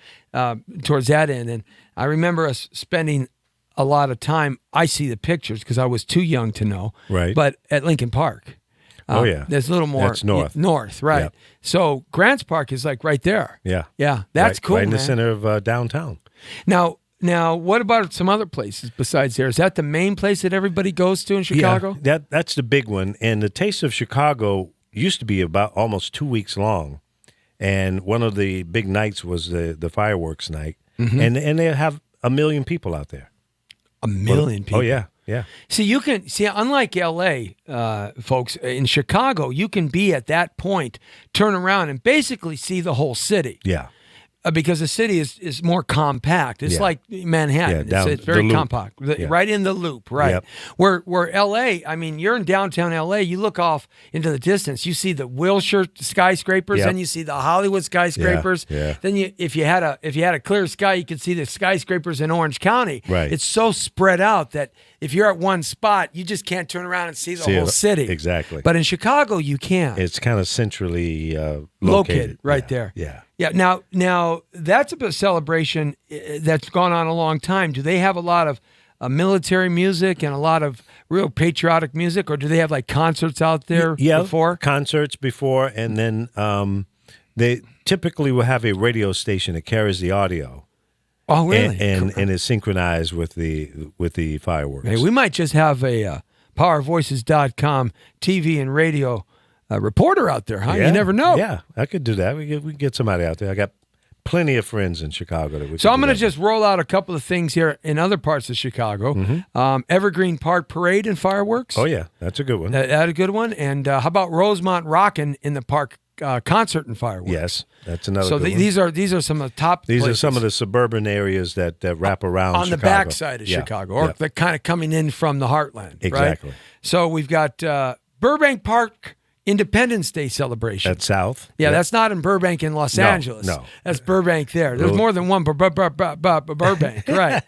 towards that end. And I remember us spending a lot of time. I see the pictures because I was too young to know. Right. But at Lincoln Park. Oh, yeah. There's a little more. That's north. North, right. Yep. So Grants Park is like right there. Yeah. Yeah, that's right, cool, Right in man. the center of downtown. Now, what about some other places besides there? Is that the main place that everybody goes to in Chicago? Yeah, that's the big one. And the Taste of Chicago used to be about almost 2 weeks long. And one of the big nights was the fireworks night. Mm-hmm. And they have 1 million people out there. 1 million people. Oh, yeah. See, you can see, unlike LA, folks, in Chicago, you can be at that point, turn around and basically see the whole city. Yeah. Because the city is more compact. It's Yeah. like Manhattan. Yeah, down it's very the loop. compact. Yeah. Right in the loop, right. Yep. Where LA, I mean, you're in downtown LA, you look off into the distance, you see the Wilshire skyscrapers, Yep. then you see the Hollywood skyscrapers. Yeah. Then if you had a clear sky, you could see the skyscrapers in Orange County. Right. It's so spread out that if you're at one spot, you just can't turn around and see the whole city. Exactly. But in Chicago, you can. It's kind of centrally Located right Yeah. there. Yeah. Yeah. Now that's a celebration that's gone on a long time. Do they have a lot of military music and a lot of real patriotic music, or do they have like concerts out there before? Concerts before, and then they typically will have a radio station that carries the audio. Oh, really? And is synchronized with the fireworks. Hey, we might just have a PowerVoices.com TV and radio reporter out there, huh? Yeah. You never know. Yeah, I could do that. We could get somebody out there. I got plenty of friends in Chicago that we. So I'm going to to just roll out a couple of things here in other parts of Chicago. Evergreen Park Parade and fireworks. Oh yeah, that's a good one. That a good one. And how about Rosemont Rockin' in the park concert and fireworks? Yes, that's another. So good one. these are some of the top. These places are some of the suburban areas that wrap around on the Chicago. backside of Yeah, Chicago, or yeah. they're kind of coming in from the heartland. Exactly. Right? So we've got Burbank Park Independence Day celebration. That's south. Yeah, Yep. that's not in Burbank in Los No, Angeles. no. That's Burbank there. There's Little- more than one Burbank, right?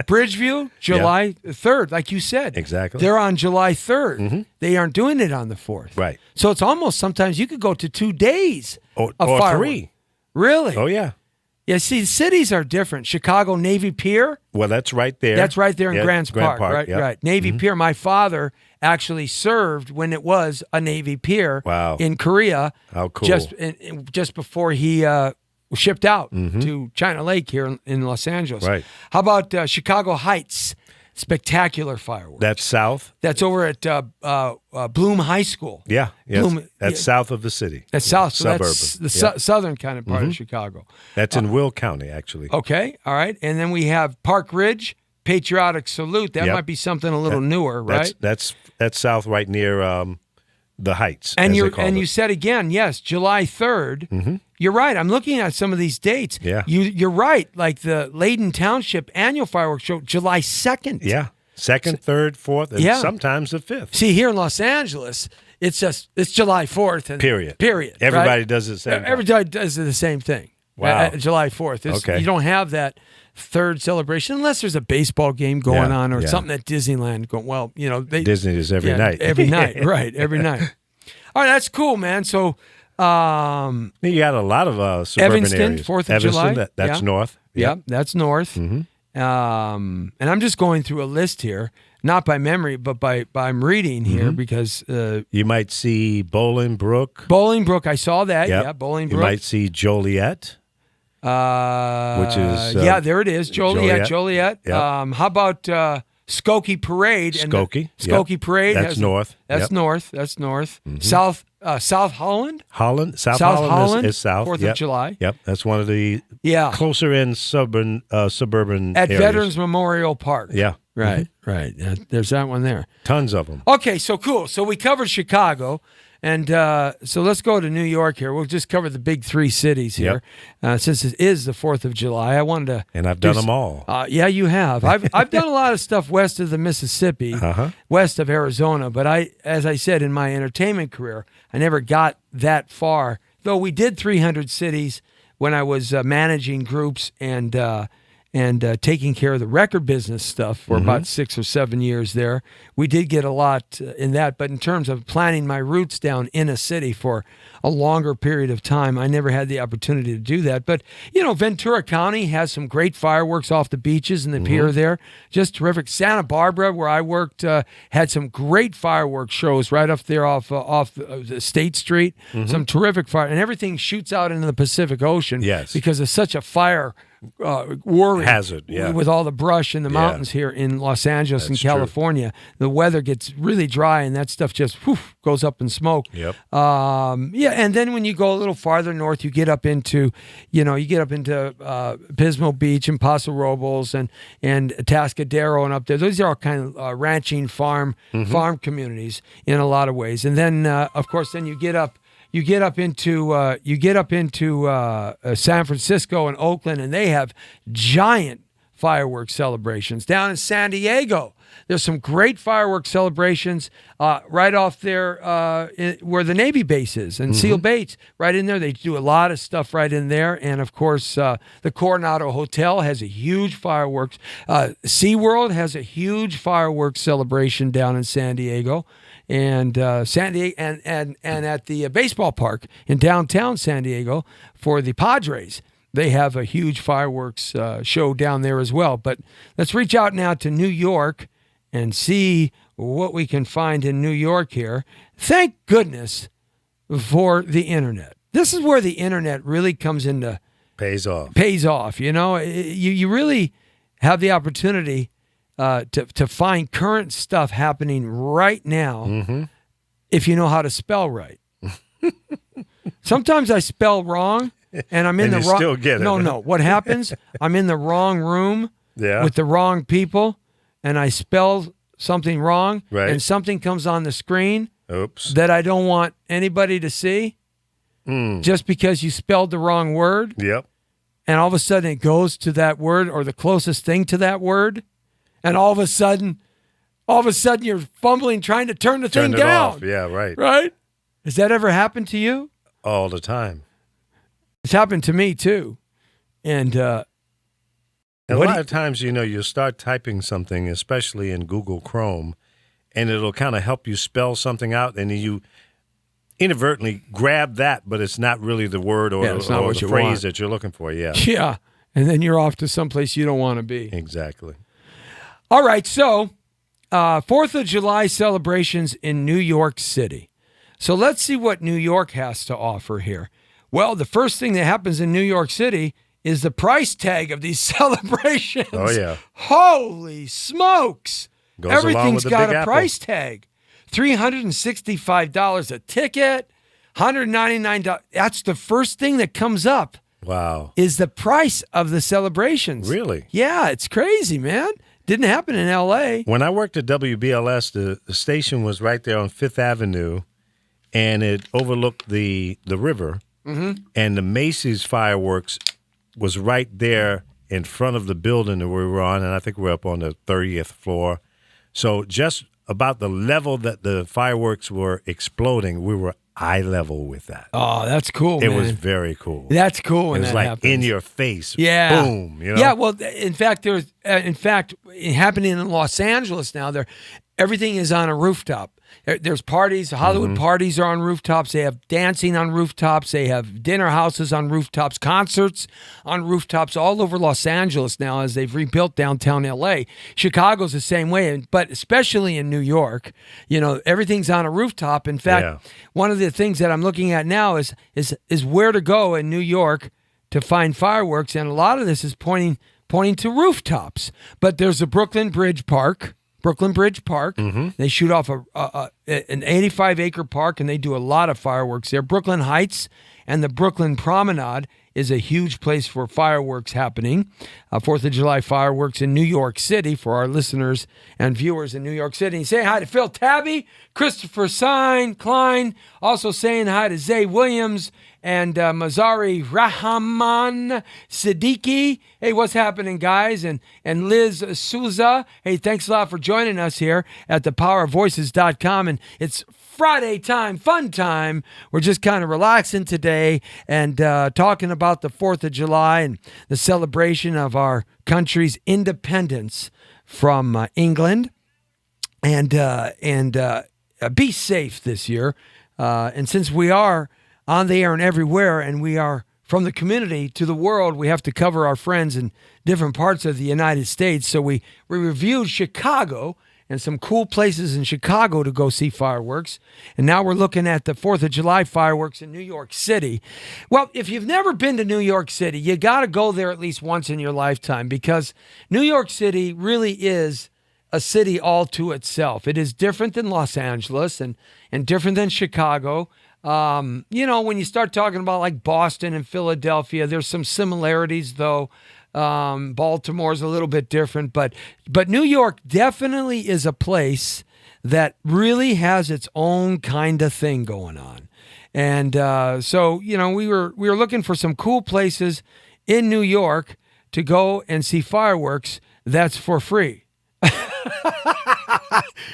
Bridgeview, July 3rd, like you said. Exactly. They're on July 3rd. They aren't doing it on the 4th. Right. So it's almost sometimes you could go to 2 days Or of 3. fireworks. Really? Oh yeah. Yeah, see, cities are different. Chicago Navy Pier, Well, that's right there. that's right there in Yeah, Grants Park, right? yep. Right. Navy Pier. My father actually served when it was a Navy Pier Wow. in Korea. How cool. Just before he shipped out to China Lake here in Los Angeles. Right. How about Chicago Heights? Spectacular fireworks. That's south. That's over at Bloom High School. Yeah. Yes. Bloom- That's yeah. south of the city. That's south. So Suburban. that's the Yeah. southern kind of part of Chicago. That's in Will County, actually. Okay, all right. And then we have Park Ridge, Patriotic Salute. That Yep. might be something a little newer, right? That's south, right near the Heights. And as they call you it. said again, yes, July 3rd. You're right. I'm looking at some of these dates. Yeah. You're right. Like the Layden Township annual fireworks show, July 2nd. Yeah. 2nd, 3rd, 4th, and Yeah. sometimes the 5th. See, here in Los Angeles, It's July 4th. And Period. Period. Everybody right? does the same. Everybody does the same thing. Wow. July 4th. Okay. You don't have that third celebration unless there's a baseball game going on or yeah. something at Disneyland going. Well, Disney is every night. Every night, right? Every night. All right, that's cool, man. So, You got a lot of suburban Evanston, areas. 4th of July. That's Yeah. north. yeah, that's north. Mm-hmm. And I'm just going through a list here, not by memory, but by I'm reading here Mm-hmm. because You might see Bolingbrook. Bolingbrook, I saw that. Yep. Yeah, You Bolingbrook. might see Joliet. Which is, yeah, there it is, Joliet. Joliet. Yep. How about Skokie Parade? Skokie. Skokie Parade. That's north. That's Yep. north. That's north. Mm-hmm. South Holland. South South Holland Holland, is south. 4th of Yep. July. Yep, that's one of the Yeah. closer in suburban At areas. Veterans Memorial Park. Yeah, Right. Right. Yeah, there's that one there. tons of them. Okay, so cool. So we covered Chicago, and so let's go to New York here. We'll just cover the big three cities here, since it is the 4th of July. I wanted to, And I've done them all. Yeah, you have. I've done a lot of stuff west of the Mississippi, west of Arizona, but as I said, in my entertainment career, I never got that far. Though we did 300 cities when I was managing groups and taking care of the record business stuff for about 6 or 7 years there. We did get a lot in that, but in terms of planting my roots down in a city for a longer period of time, I never had the opportunity to do that. But, Ventura County has some great fireworks off the beaches and the pier there. Just terrific. Santa Barbara, where I worked, had some great fireworks shows right up there off the State Street. Some terrific fire, and everything shoots out into the Pacific Ocean because it's such a fire worry Hazard, yeah. with all the brush in the mountains here in Los Angeles and California. The weather gets really dry and that stuff just goes up in smoke. Yep. And then when you go a little farther north, you get up into Pismo Beach and Paso Robles and Atascadero and up there. Those are all kind of ranching farm communities in a lot of ways. And then of course you get up into San Francisco and Oakland, and they have giant fireworks celebrations. Down in San Diego, there's some great fireworks celebrations right off there where the Navy base is, and Seal Bates, right in there. They do a lot of stuff right in there. And, of course, the Coronado Hotel has a huge fireworks. SeaWorld has a huge fireworks celebration down in San Diego. And San Diego, and at the baseball park in downtown San Diego for the Padres, they have a huge fireworks show down there as well. But let's reach out now to New York and see what we can find in New York here. Thank goodness for the internet. This is where the internet really comes into Pays off. You really have the opportunity to find current stuff happening right now if you know how to spell right. Sometimes I spell wrong and I'm in And the you wrong. still get it. No. What happens? I'm in the wrong room with the wrong people and I spell something wrong and something comes on the screen that I don't want anybody to see just because you spelled the wrong word. Yep. And all of a sudden it goes to that word or the closest thing to that word. And all of a sudden you're fumbling trying to turn the thing it down. off. Yeah, right. Right? Has that ever happened to you? All the time. It's happened to me too. And a lot of times, you'll start typing something, especially in Google Chrome, and it'll kind of help you spell something out, and then you inadvertently grab that, but it's not really the word or the phrase that you're looking for. Yeah. Yeah. And then you're off to someplace you don't want to be. Exactly. All right. So 4th of July celebrations in New York City. So let's see what New York has to offer here. Well, the first thing that happens in New York City is the price tag of these celebrations. Oh, yeah. Holy smokes. Goes along Everything's with the got Big a Apple. price tag. $365 a ticket, $199. That's the first thing that comes up. Wow. Is the price of the celebrations. Really? Yeah, it's crazy, man. Didn't happen in L.A. When I worked at WBLS, the station was right there on Fifth Avenue, and it overlooked the river, and the Macy's fireworks was right there in front of the building that we were on, and I think we were up on the 30th floor. So just about the level that the fireworks were exploding, we were eye level with that. Oh, that's cool, It man. was very cool. That's cool when It was that like happens. in your face. Yeah. Boom. You know? Yeah, well, in fact, happening in Los Angeles now, everything is on a rooftop. There's parties. Hollywood parties are on rooftops. They have dancing on rooftops. They have dinner houses on rooftops, concerts on rooftops all over Los Angeles now as they've rebuilt downtown LA. Chicago's the same way, but especially in New York, everything's on a rooftop. In fact, one of the things that I'm looking at now is where to go in New York to find fireworks, and a lot of this is pointing to rooftops. But there's the Brooklyn Bridge Park. They shoot off an 85-acre park, and they do a lot of fireworks there. Brooklyn Heights and the Brooklyn Promenade is a huge place for fireworks happening. 4th of July fireworks in New York City for our listeners and viewers in New York City. Say hi to Phil Tabby, Christopher Klein, also saying hi to Zay Williams and Mazari Rahman Siddiqui. Hey, what's happening, guys? And Liz Souza. Hey, thanks a lot for joining us here at thepowervoices.com. And it's Friday time, fun time. We're just kind of relaxing today and talking about the 4th of July and the celebration of our country's independence from England. And be safe this year. And since we are on the air and everywhere, and we are from the community to the world, we have to cover our friends in different parts of the United States. So we reviewed Chicago and some cool places in Chicago to go see fireworks. And now we're looking at the 4th of July fireworks in New York City. Well, if you've never been to New York City, you got to go there at least once in your lifetime, because New York City really is a city all to itself. It is different than Los Angeles and different than Chicago. When you start talking about like Boston and Philadelphia, there's some similarities, though. Baltimore's a little bit different, but New York definitely is a place that really has its own kind of thing going on. And so we were looking for some cool places in New York to go and see fireworks that's for free.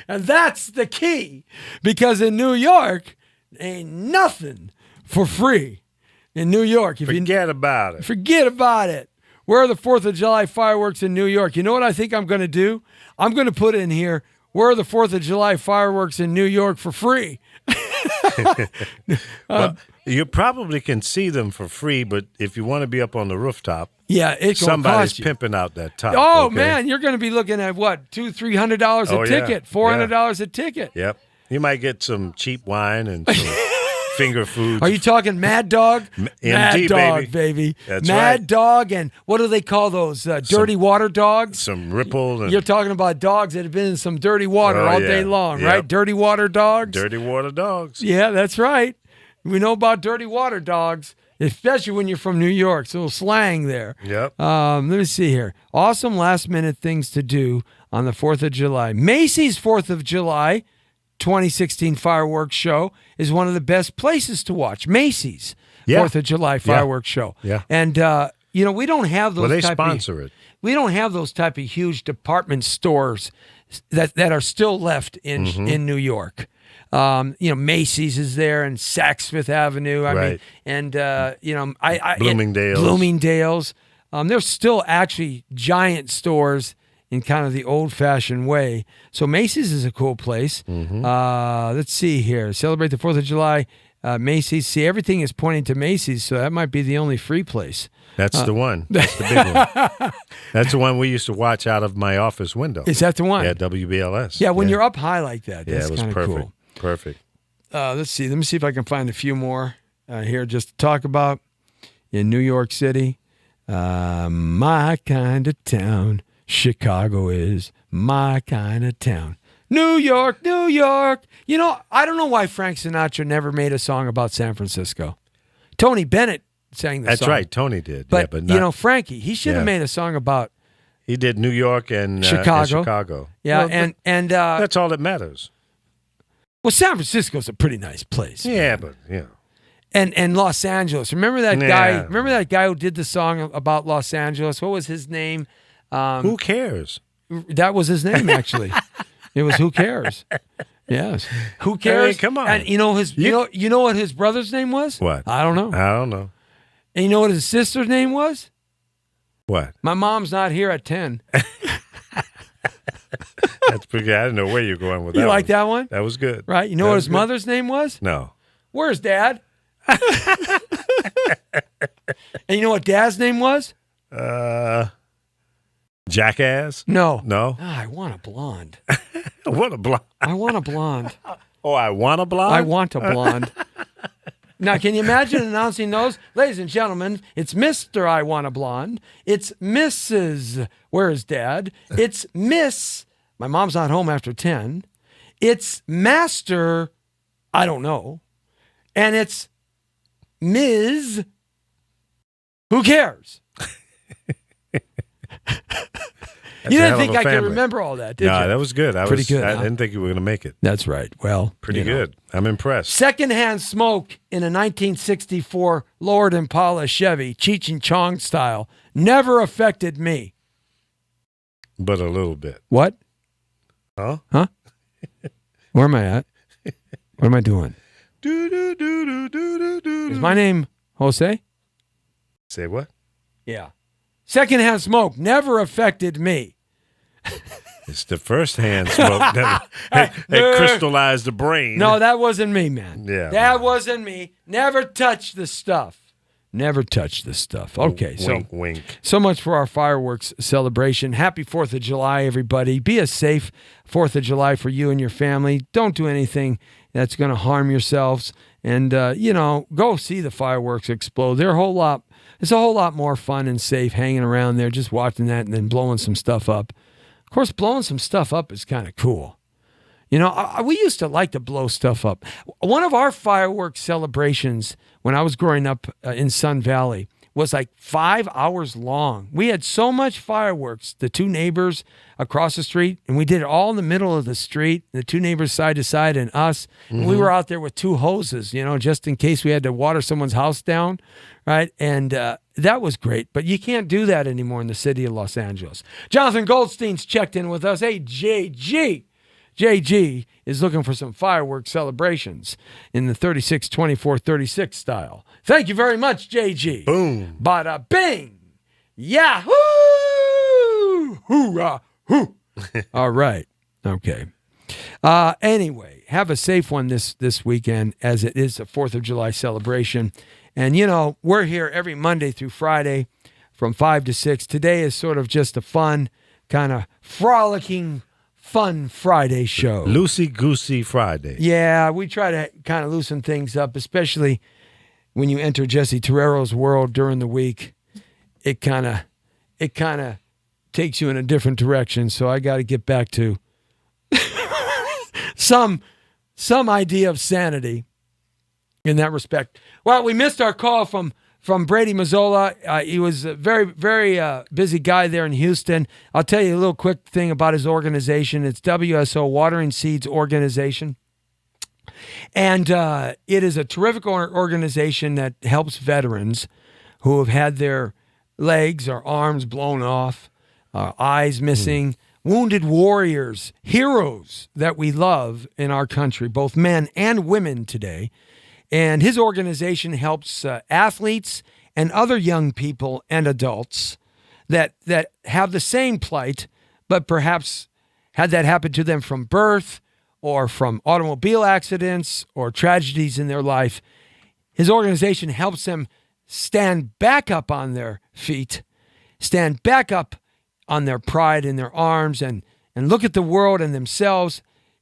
And that's the key, because in New York, ain't nothing for free. In New York, Forget about it. Forget about it. Where are the 4th of July fireworks in New York? You know what I think I'm going to do? I'm going to put in here, where are the 4th of July fireworks in New York for free? Well, you probably can see them for free, but if you want to be up on the rooftop, somebody's pimping out that top. Oh, okay? man, you're going to be looking at what, $200-300 a ticket, $400 a ticket. Yep. You might get some cheap wine and some finger foods. Are you talking Mad Dog? Mad Dog, baby. That's Mad right. Dog, and what do they call those? Dirty water dogs? Some Ripple. And You're talking about dogs that have been in some dirty water all day long, Yep. right? Dirty water dogs? Dirty water dogs. Yeah, that's right. We know about dirty water dogs, especially when you're from New York. So a little slang there. Yep. Let me see here. Awesome last-minute things to do on the 4th of July. Macy's 4th of July 2016 fireworks show is one of the best places to watch. Macy's 4th of July fireworks show. Yeah. And, we don't have those Well, they type sponsor it. We don't have those type of huge department stores that are still left in New York. Macy's is there, and Saks Fifth Avenue. I mean, and Bloomingdale's. There's still actually giant stores in kind of the old-fashioned way. So Macy's is a cool place. Let's see here. Celebrate the 4th of July. Macy's. See, everything is pointing to Macy's, so that might be the only free place. That's the one. That's the big one. That's the one we used to watch out of my office window. Is that the one? Yeah, WBLS. Yeah, when you're up high like that, that's it was kind of perfect. cool. Perfect. Let's see. Let me see if I can find a few more here just to talk about in New York City. My kind of town. Chicago is my kind of town. New York, New York. I don't know why Frank Sinatra never made a song about San Francisco. Tony Bennett sang the song. That's right. Tony did. But, but not, Frankie, he should have made a song about he did New York and Chicago. Yeah, Well, and that's all that matters. well, San Francisco's a pretty nice place. Yeah, but And Los Angeles. Remember that guy? Remember that guy who did the song about Los Angeles? What was his name? Who cares? That was his name, actually. It was Who Cares? Yes. Who cares? come on. And you know you know what his brother's name was? What? I don't know. I don't know. And you know what his sister's name was? What? My mom's not here at 10. That's pretty good. I didn't know where you're going with that. You like one. that one? That was good. Right? You know That what was his good. mother's name was? No. Where's Dad? And you know what Dad's name was? Jackass? No. No. Ah, I want a blonde. What a blonde. I want a blonde. Oh, I want a blonde? I want a blonde. Now, can you imagine announcing those? Ladies and gentlemen, it's Mr. I Want a Blonde. It's Mrs. Where's Dad? It's Miss. My mom's not home after 10. It's Master. I don't know. And it's Ms. Who cares? You didn't think I could remember all that, did No, you? that was good. Pretty good, I huh? didn't think you were going to make it. That's right. Well, Pretty you know. good. I'm impressed. Secondhand smoke in a 1964 Lord Impala Chevy, Cheech and Chong style, never affected me. But a little bit. What? Huh? Where am I at? What am I doing? Do, do, do, do, do, do, do, Is my name Jose? Say what? Yeah. Secondhand smoke never affected me. It's the first hand smoke that it crystallized the brain. No, that wasn't me, man. Yeah, That man. wasn't me. Never touched the stuff. Never touched the stuff. Okay, Wink, wink. So much for our fireworks celebration. Happy 4th of July, everybody. Be a safe 4th of July for you and your family. Don't do anything that's going to harm yourselves. And, go see the fireworks explode. It's a whole lot more fun and safe hanging around there, just watching that and then blowing some stuff up. Of course, blowing some stuff up is kind of cool. You know, we used to like to blow stuff up. One of our fireworks celebrations when I was growing up in Sun Valley was like 5 hours long. We had so much fireworks, the two neighbors across the street, and we did it all in the middle of the street, the two neighbors side to side and us. And we were out there with two hoses, just in case we had to water someone's house down, right? And that was great, but you can't do that anymore in the city of Los Angeles. Jonathan Goldstein's checked in with us. Hey, JG is looking for some fireworks celebrations in the 36, 24, 36 style. Thank you very much, JG. Boom. Bada bing. Yahoo! Hoorah! Hoo! All right. Okay. Anyway, have a safe one this weekend as it is the 4th of July celebration. And, we're here every Monday through Friday from 5 to 6. Today is sort of just a fun, kind of frolicking, fun Friday show. Loosey-goosey Friday. Yeah, we try to kind of loosen things up, especially when you enter Jesse Terrero's world during the week. It kind of takes you in a different direction. So I got to get back to some idea of sanity in that respect. Well, we missed our call from Brady Mazzola. He was a very, very busy guy there in Houston. I'll tell you a little quick thing about his organization. It's WSO, Watering Seeds Organization. And it is a terrific organization that helps veterans who have had their legs or arms blown off, eyes missing, wounded warriors, heroes that we love in our country, both men and women today. And his organization helps athletes and other young people and adults that have the same plight, but perhaps had that happen to them from birth or from automobile accidents or tragedies in their life. His organization helps them stand back up on their feet, stand back up on their pride in their arms, and look at the world and themselves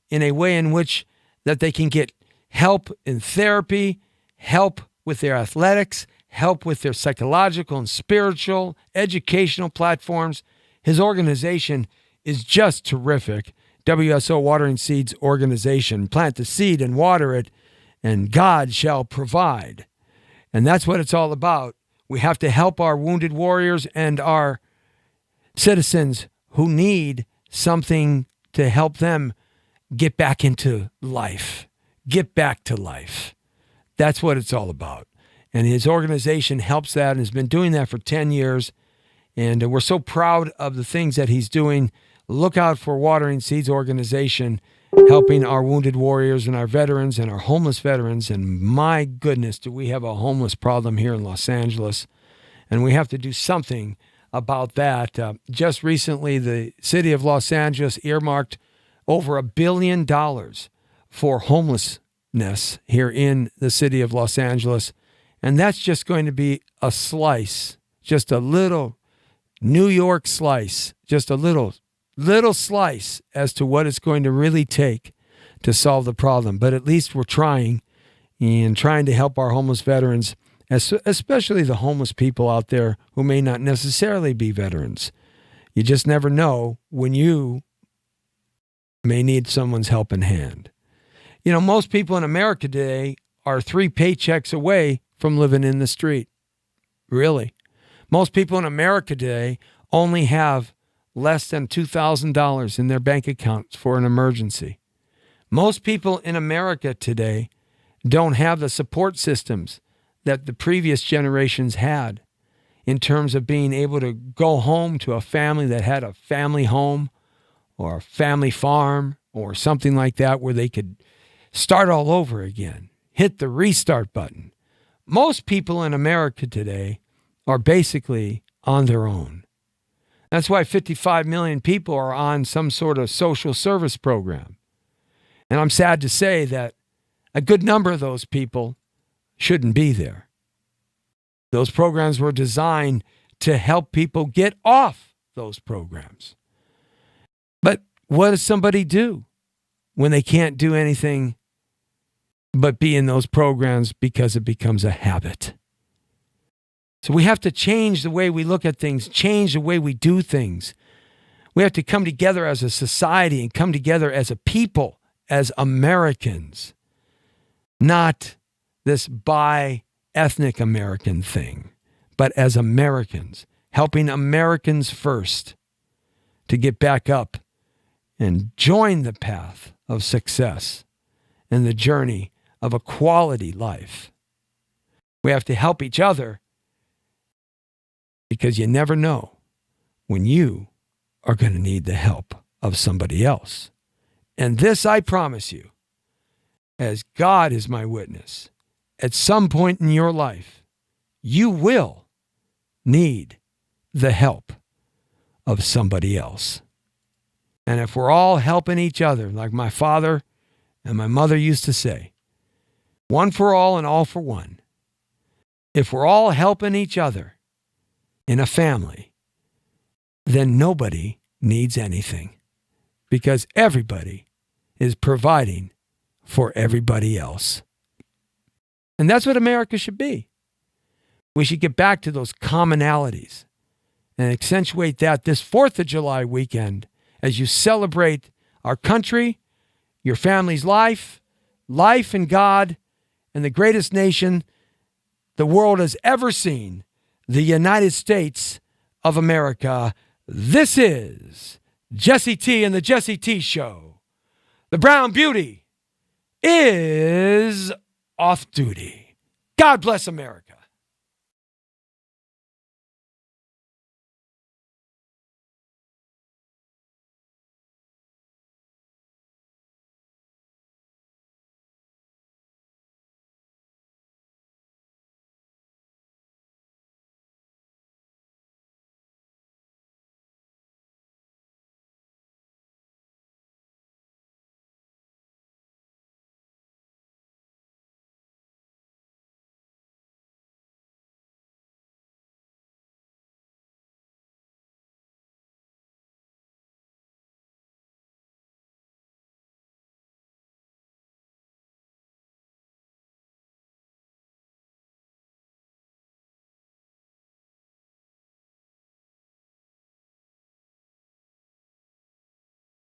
in a way in which that they can get help in therapy, help with their athletics, help with their psychological and spiritual, educational platforms. His organization is just terrific. WSO Watering Seeds Organization. Plant the seed and water it, and God shall provide. And that's what it's all about. We have to help our wounded warriors and our citizens who need something to help them get back into life. Get back to life. That's what it's all about. And his organization helps that and has been doing that for 10 years. And we're so proud of the things that he's doing, look out for Watering Seeds organization helping our wounded warriors and our veterans and our homeless veterans. And my goodness, do we have a homeless problem here in Los Angeles. And we have to do something about that. Just recently, the city of Los Angeles earmarked over $1 billion for homelessness here in the city of Los Angeles. And that's just going to be a slice, just a little New York slice, just a little slice as to what it's going to really take to solve the problem. But at least we're trying to help our homeless veterans, especially the homeless people out there who may not necessarily be veterans. You just never know when you may need someone's helping hand. You know, most people in America today are 3 paychecks away from living in the street. Really. Most people in America today only have less than $2,000 in their bank accounts for an emergency. Most people in America today don't have the support systems that the previous generations had in terms of being able to go home to a family that had a family home or a family farm or something like that where they could start all over again, hit the restart button. Most people in America today are basically on their own. That's why 55 million people are on some sort of social service program. And I'm sad to say that a good number of those people shouldn't be there. Those programs were designed to help people get off those programs. But what does somebody do when they can't do anything but be in those programs because it becomes a habit? So we have to change the way we look at things, change the way we do things. We have to come together as a society and come together as a people, as Americans, not this bi-ethnic American thing, but as Americans, helping Americans first to get back up and join the path of success and the journey of a quality life. We have to help each other because you never know when you are going to need the help of somebody else. And this I promise you, as God is my witness, at some point in your life, you will need the help of somebody else. And if we're all helping each other, like my father and my mother used to say, one for all and all for one, if we're all helping each other in a family, then nobody needs anything because everybody is providing for everybody else. And that's what America should be. We should get back to those commonalities and accentuate that this 4th of July weekend as you celebrate our country, your family's life in God, and the greatest nation the world has ever seen, the United States of America. This is Jesse T and the Jesse T Show. The Brown Beauty is off duty. God bless America.